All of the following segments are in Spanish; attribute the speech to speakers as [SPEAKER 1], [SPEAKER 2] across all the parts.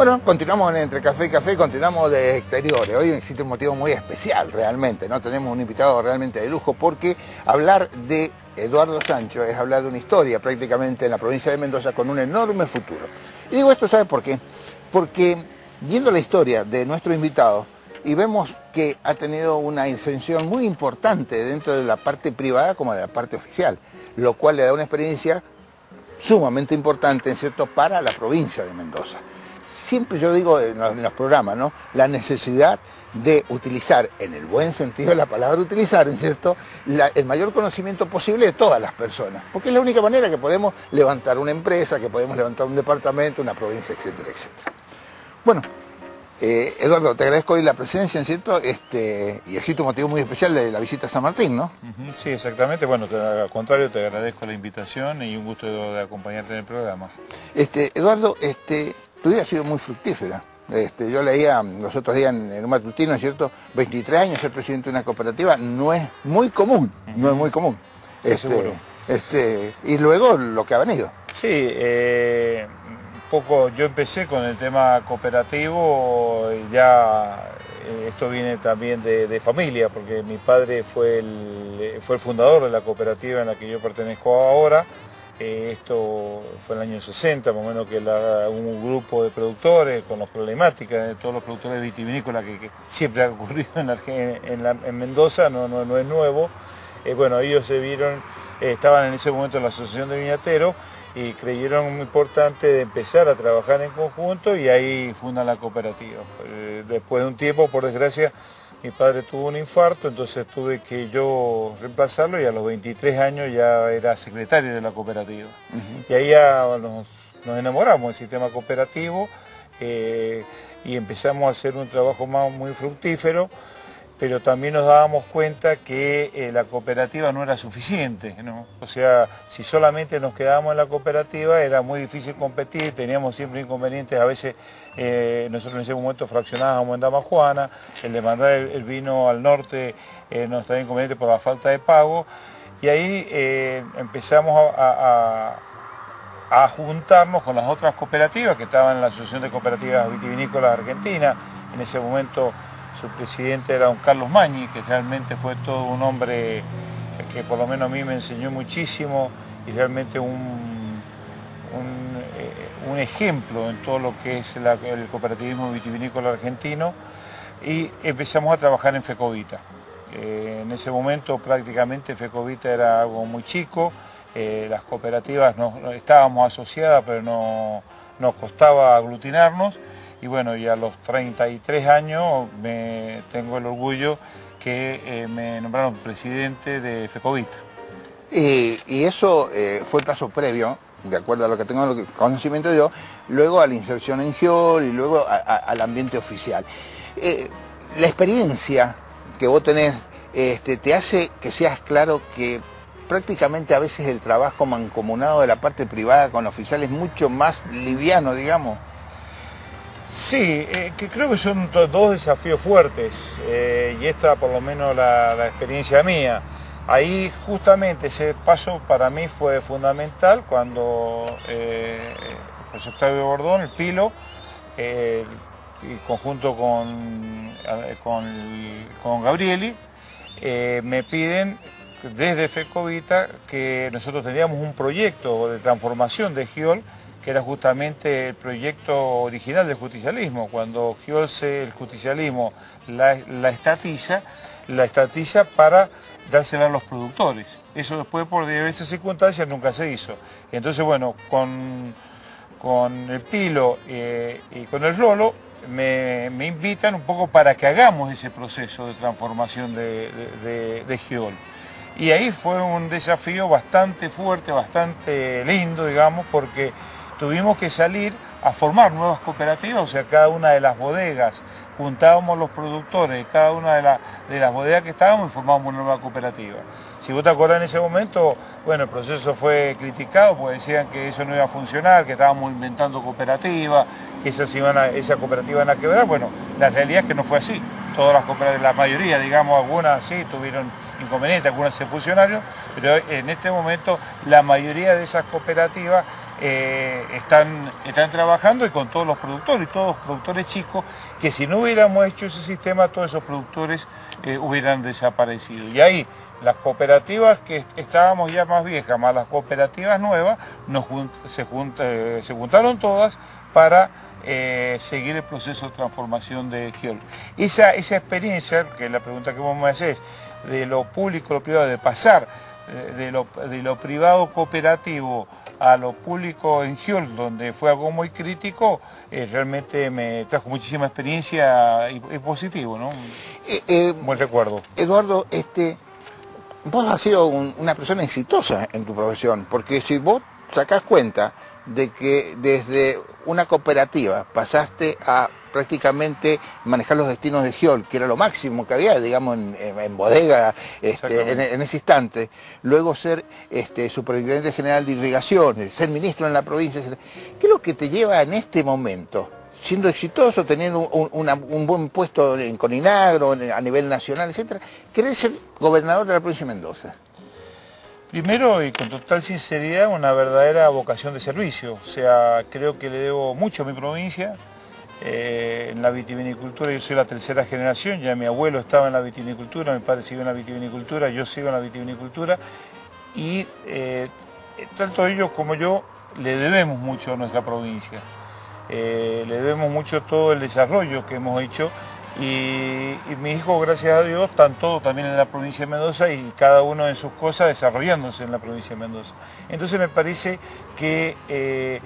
[SPEAKER 1] Bueno, continuamos en Entre Café y Café, continuamos de exteriores. Hoy existe un motivo muy especial realmente, ¿no? Tenemos un invitado realmente de lujo porque hablar de Eduardo Sancho es hablar de una historia prácticamente en la provincia de Mendoza con un enorme futuro. Y digo esto, ¿sabe por qué? Porque viendo la historia de nuestro invitado y vemos que ha tenido una ascensión muy importante dentro de la parte privada como de la parte oficial, lo cual le da una experiencia sumamente importante, ¿cierto?, para la provincia de Mendoza. Siempre yo digo en los programas, ¿no?, la necesidad de utilizar, en el buen sentido de la palabra utilizar, ¿cierto?, el mayor conocimiento posible de todas las personas, porque es la única manera que podemos levantar una empresa, que podemos levantar un departamento, una provincia, etcétera, etcétera. Bueno, Eduardo, te agradezco hoy la presencia, ¿cierto?, y existe un motivo muy especial de la visita a San Martín, ¿no?
[SPEAKER 2] Sí, exactamente. Bueno, al contrario, te agradezco la invitación y un gusto de acompañarte en el programa.
[SPEAKER 1] Eduardo, tu vida ha sido muy fructífera. Yo leía los otros días en un matutino, ¿cierto? 23 años ser presidente de una cooperativa no es muy común, no es muy común.
[SPEAKER 2] Seguro.
[SPEAKER 1] Y luego lo que ha venido.
[SPEAKER 2] Sí, poco yo empecé con el tema cooperativo y ya esto viene también de familia, porque mi padre fue el fundador de la cooperativa en la que yo pertenezco ahora. Esto fue en el año 60, más o menos, que un grupo de productores con las problemáticas de todos los productores vitivinícolas que siempre ha ocurrido en Mendoza, no es nuevo. Bueno, ellos se vieron, estaban en ese momento en la Asociación de Viñateros y creyeron muy importante de empezar a trabajar en conjunto y ahí fundan la cooperativa. Después de un tiempo, por desgracia, mi padre tuvo un infarto, entonces tuve que yo reemplazarlo y a los 23 años ya era secretario de la cooperativa. Y ahí ya nos enamoramos del sistema cooperativo y empezamos a hacer un trabajo muy fructífero, pero también nos dábamos cuenta que la cooperativa no era suficiente, ¿no? O sea, si solamente nos quedábamos en la cooperativa era muy difícil competir, teníamos siempre inconvenientes, a veces nosotros en ese momento fraccionábamos en Dama Juana, el de mandar el vino al norte nos traía inconvenientes por la falta de pago, y ahí empezamos a juntarnos con las otras cooperativas que estaban en la Asociación de Cooperativas Vitivinícolas Argentina. En ese momento su presidente era don Carlos Mañi, que realmente fue todo un hombre que por lo menos a mí me enseñó muchísimo y realmente un ejemplo en todo lo que es el cooperativismo vitivinícola argentino, y empezamos a trabajar en Fecovita. En ese momento prácticamente Fecovita era algo muy chico, las cooperativas no estábamos asociadas, pero nos costaba aglutinarnos. Y bueno, y a los 33 años tengo el orgullo que me nombraron presidente de Fecovita.
[SPEAKER 1] Y eso fue el paso previo, de acuerdo a lo que tengo conocimiento yo, luego a la inserción en GIOL y luego al ambiente oficial. La experiencia que vos tenés te hace que seas claro que prácticamente a veces el trabajo mancomunado de la parte privada con la oficial es mucho más liviano, digamos.
[SPEAKER 2] Sí, que creo que son dos desafíos fuertes y esta por lo menos la experiencia mía. Ahí justamente ese paso para mí fue fundamental cuando José Octavio Bordón, el Pilo, y conjunto con Gabrieli, me piden desde Fecovita que nosotros teníamos un proyecto de transformación de GIOL, que era justamente el proyecto original del justicialismo. Cuando GIOL el justicialismo la estatiza para dársela a los productores. Eso después por diversas circunstancias nunca se hizo. Entonces bueno, con el Pilo y con el Lolo me invitan un poco para que hagamos ese proceso de transformación de GIOL. Y ahí fue un desafío bastante fuerte, bastante lindo, digamos, porque tuvimos que salir a formar nuevas cooperativas, o sea, cada una de las bodegas, juntábamos los productores de cada una de las bodegas que estábamos y formábamos una nueva cooperativa. Si vos te acordás, en ese momento, bueno, el proceso fue criticado porque decían que eso no iba a funcionar, que estábamos inventando cooperativas, que esas cooperativas iban a quebrar. Bueno, la realidad es que no fue así. Todas las cooperativas, la mayoría, digamos, algunas sí tuvieron inconvenientes, algunas se fusionaron, pero en este momento la mayoría de esas cooperativas están trabajando y con todos los productores chicos, que si no hubiéramos hecho ese sistema, todos esos productores hubieran desaparecido. Y ahí las cooperativas que estábamos ya más viejas, más las cooperativas nuevas, se juntaron todas para seguir el proceso de transformación de GIOL. Esa experiencia, que es la pregunta que vos me hacés, de lo público a lo privado, de pasar de lo privado cooperativo a lo público en GIOL, donde fue algo muy crítico, realmente me trajo muchísima experiencia y positivo, ¿no? Buen recuerdo.
[SPEAKER 1] Eduardo, vos has sido una persona exitosa en tu profesión, porque si vos sacás cuenta de que desde una cooperativa pasaste a prácticamente manejar los destinos de GIOL, que era lo máximo que había, digamos, en bodega en ese instante, luego ser superintendente general de irrigaciones, ser ministro en la provincia, ¿qué es lo que te lleva en este momento, siendo exitoso, teniendo un buen puesto en Coninagro, a nivel nacional, etcétera, querer ser gobernador de la provincia de Mendoza?
[SPEAKER 2] Primero, y con total sinceridad, una verdadera vocación de servicio. O sea, creo que le debo mucho a mi provincia. En la vitivinicultura, yo soy la tercera generación, ya mi abuelo estaba en la vitivinicultura, mi padre siguió en la vitivinicultura, yo sigo en la vitivinicultura, y tanto ellos como yo le debemos mucho a nuestra provincia. Le debemos mucho todo el desarrollo que hemos hecho, y mis hijos, gracias a Dios, están todos también en la provincia de Mendoza y cada uno en sus cosas desarrollándose en la provincia de Mendoza. Entonces me parece que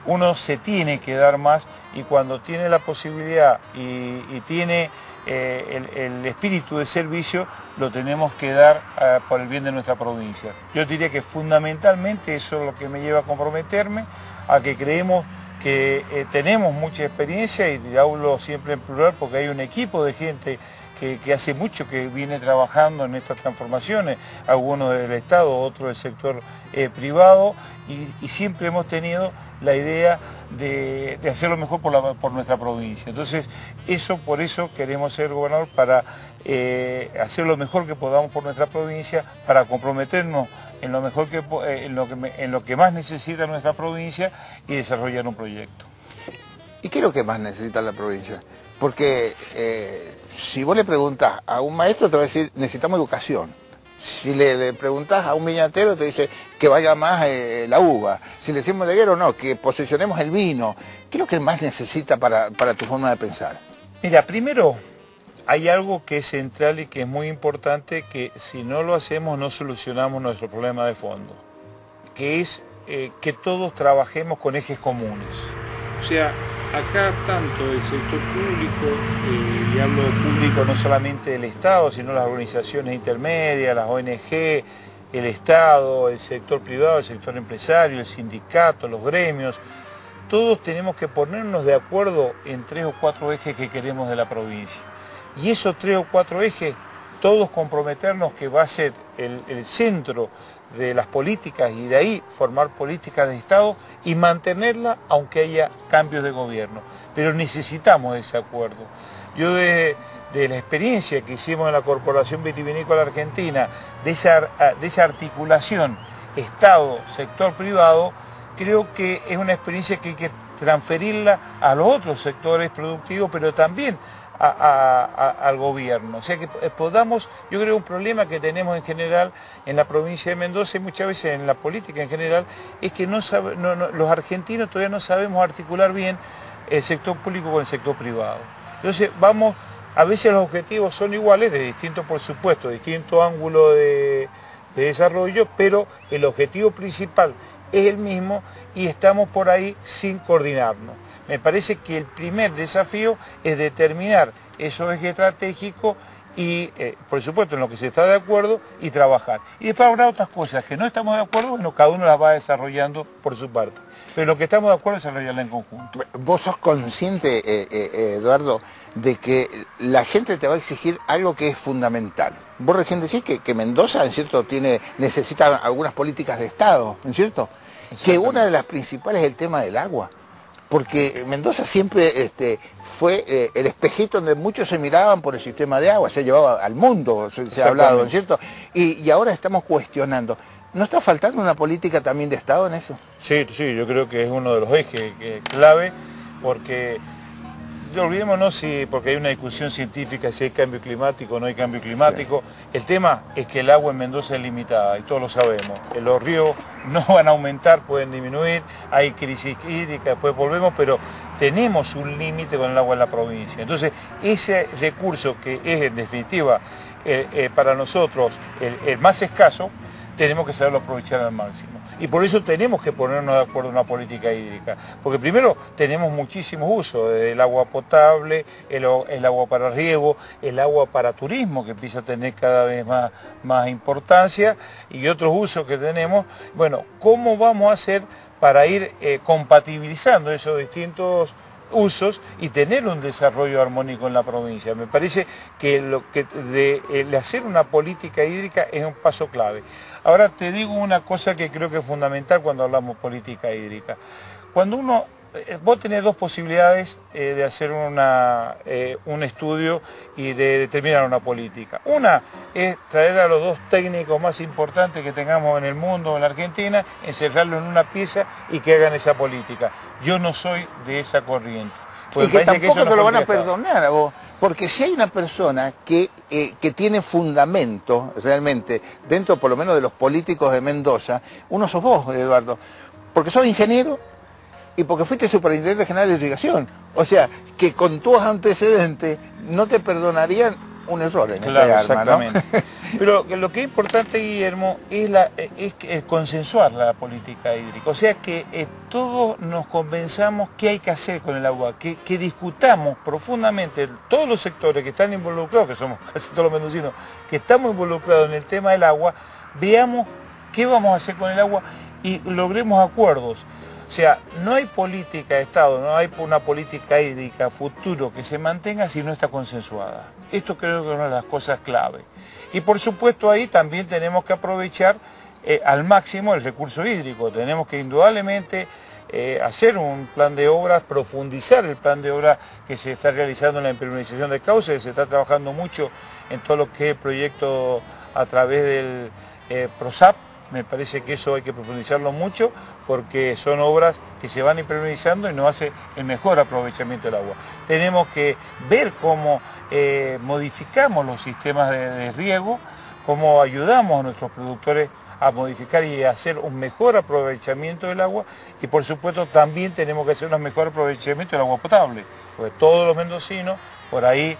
[SPEAKER 2] uno se tiene que dar más, y cuando tiene la posibilidad y tiene el espíritu de servicio, lo tenemos que dar por el bien de nuestra provincia. Yo diría que fundamentalmente eso es lo que me lleva a comprometerme, a que creemos que tenemos mucha experiencia, y hablo siempre en plural porque hay un equipo de gente que hace mucho que viene trabajando en estas transformaciones, algunos del Estado, otros del sector privado, y siempre hemos tenido la idea de hacerlo mejor por nuestra provincia. Entonces, por eso queremos ser gobernador, para hacer lo mejor que podamos por nuestra provincia, para comprometernos en lo mejor en lo que más necesita nuestra provincia, y desarrollar un proyecto.
[SPEAKER 1] ¿Y qué es lo que más necesita la provincia? Porque si vos le preguntás a un maestro, te va a decir, necesitamos educación. Si le preguntás a un viñatero, te dice que vaya más la uva. Si le decimos bodeguero, no, que posicionemos el vino. ¿Qué es lo que más necesita para tu forma de pensar?
[SPEAKER 2] Mira, primero hay algo que es central y que es muy importante, que si no lo hacemos no solucionamos nuestro problema de fondo, que es que todos trabajemos con ejes comunes. O sea, acá tanto el sector público, y hablo público no solamente del Estado, sino las organizaciones intermedias, las ONG, el Estado, el sector privado, el sector empresario, el sindicato, los gremios, todos tenemos que ponernos de acuerdo en 3 o 4 ejes que queremos de la provincia. Y esos 3 o 4 ejes, todos comprometernos que va a ser el centro de las políticas, y de ahí formar políticas de Estado y mantenerla aunque haya cambios de gobierno. Pero necesitamos ese acuerdo. Yo de la experiencia que hicimos en la Corporación Vitivinícola Argentina, de esa articulación Estado, sector privado, creo que es una experiencia que hay que transferirla a los otros sectores productivos, pero también al gobierno. O sea, que podamos, yo creo, un problema que tenemos en general en la provincia de Mendoza, y muchas veces en la política en general, es que los argentinos todavía no sabemos articular bien el sector público con el sector privado. Entonces a veces los objetivos son iguales, de distinto, por supuesto, distinto ángulo de desarrollo, pero el objetivo principal es el mismo, y estamos por ahí sin coordinarnos. Me parece que el primer desafío es determinar esos ejes estratégicos y, por supuesto, en lo que se está de acuerdo, y trabajar. Y después habrá otras cosas que no estamos de acuerdo, bueno, cada uno las va desarrollando por su parte. Pero lo que estamos de acuerdo es desarrollarla en conjunto.
[SPEAKER 1] ¿Vos sos consciente, Eduardo, de que la gente te va a exigir algo que es fundamental? Vos recién decís que Mendoza, en cierto, necesita algunas políticas de Estado, ¿en cierto? Que una de las principales es el tema del agua. Porque Mendoza siempre fue el espejito donde muchos se miraban por el sistema de agua, se ha llevado al mundo, se ha hablado, ¿no es cierto? Y ahora estamos cuestionando. ¿No está faltando una política también de Estado en eso?
[SPEAKER 2] Sí, sí, yo creo que es uno de los ejes clave, porque no olvidémonos porque hay una discusión científica si hay cambio climático o no hay cambio climático. Sí. El tema es que el agua en Mendoza es limitada y todos lo sabemos. Los ríos no van a aumentar, pueden disminuir, hay crisis hídrica, después volvemos, pero tenemos un límite con el agua en la provincia. Entonces, ese recurso que es en definitiva para nosotros el más escaso, tenemos que saberlo aprovechar al máximo. Y por eso tenemos que ponernos de acuerdo en una política hídrica. Porque primero tenemos muchísimos usos, desde el agua potable, el agua para riego, el agua para turismo, que empieza a tener cada vez más importancia, y otros usos que tenemos. Bueno, ¿cómo vamos a hacer para ir compatibilizando esos distintos usos y tener un desarrollo armónico en la provincia? Me parece que el hacer una política hídrica es un paso clave. Ahora te digo una cosa que creo que es fundamental cuando hablamos política hídrica. Cuando vos tenés dos posibilidades de hacer un estudio y de determinar una política. Una es traer a los dos técnicos más importantes que tengamos en el mundo, en la Argentina, encerrarlos en una pieza y que hagan esa política. Yo no soy de esa corriente.
[SPEAKER 1] Y que tampoco te lo van a perdonar a vos. Porque si hay una persona que tiene fundamento realmente dentro por lo menos de los políticos de Mendoza, uno sos vos, Eduardo, porque sos ingeniero y porque fuiste superintendente general de irrigación. O sea, que con tus antecedentes no te perdonarían un error en
[SPEAKER 2] claro,
[SPEAKER 1] este arma,
[SPEAKER 2] exactamente.
[SPEAKER 1] ¿no?
[SPEAKER 2] Pero lo que es importante, Guillermo, es consensuar la política hídrica. O sea, que todos nos convenzamos qué hay que hacer con el agua, que discutamos profundamente todos los sectores que están involucrados, que somos casi todos los mendocinos, que estamos involucrados en el tema del agua, veamos qué vamos a hacer con el agua y logremos acuerdos. O sea, no hay política de Estado, no hay una política hídrica futuro que se mantenga si no está consensuada. Esto creo que es una de las cosas clave. Y por supuesto ahí también tenemos que aprovechar al máximo el recurso hídrico. Tenemos que indudablemente hacer un plan de obras, profundizar el plan de obras que se está realizando en la impermeabilización de cauces. Se está trabajando mucho en todo lo que es el proyecto a través del PROSAP. Me parece que eso hay que profundizarlo mucho porque son obras que se van impermeabilizando y nos hace el mejor aprovechamiento del agua. Tenemos que ver cómo modificamos los sistemas de riego, cómo ayudamos a nuestros productores a modificar y a hacer un mejor aprovechamiento del agua y por supuesto también tenemos que hacer un mejor aprovechamiento del agua potable, porque todos los mendocinos por ahí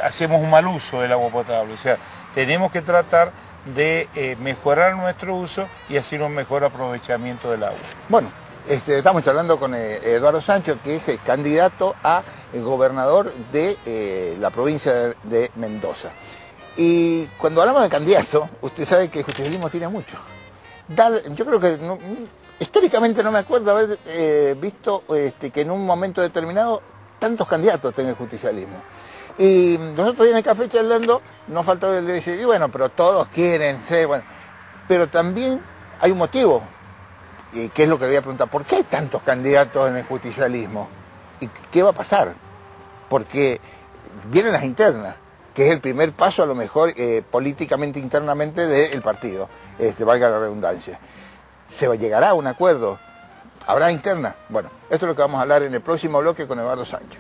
[SPEAKER 2] hacemos un mal uso del agua potable, o sea, tenemos que tratar de mejorar nuestro uso y hacer un mejor aprovechamiento del agua.
[SPEAKER 1] Bueno, estamos charlando con Eduardo Sancho, que es el candidato a gobernador de la provincia de Mendoza. Y cuando hablamos de candidato, usted sabe que el justicialismo tiene mucho. Yo creo que históricamente no me acuerdo haber visto que en un momento determinado tantos candidatos tenga el justicialismo. Y nosotros en el café charlando, nos faltaba el de decir, y bueno, pero todos quieren ser, bueno. Pero también hay un motivo, que es lo que le voy a preguntar, ¿por qué hay tantos candidatos en el justicialismo? ¿Y qué va a pasar? Porque vienen las internas, que es el primer paso a lo mejor políticamente internamente del partido, valga la redundancia. ¿Llegará a un acuerdo? ¿Habrá interna? Bueno, esto es lo que vamos a hablar en el próximo bloque con Eduardo Sancho.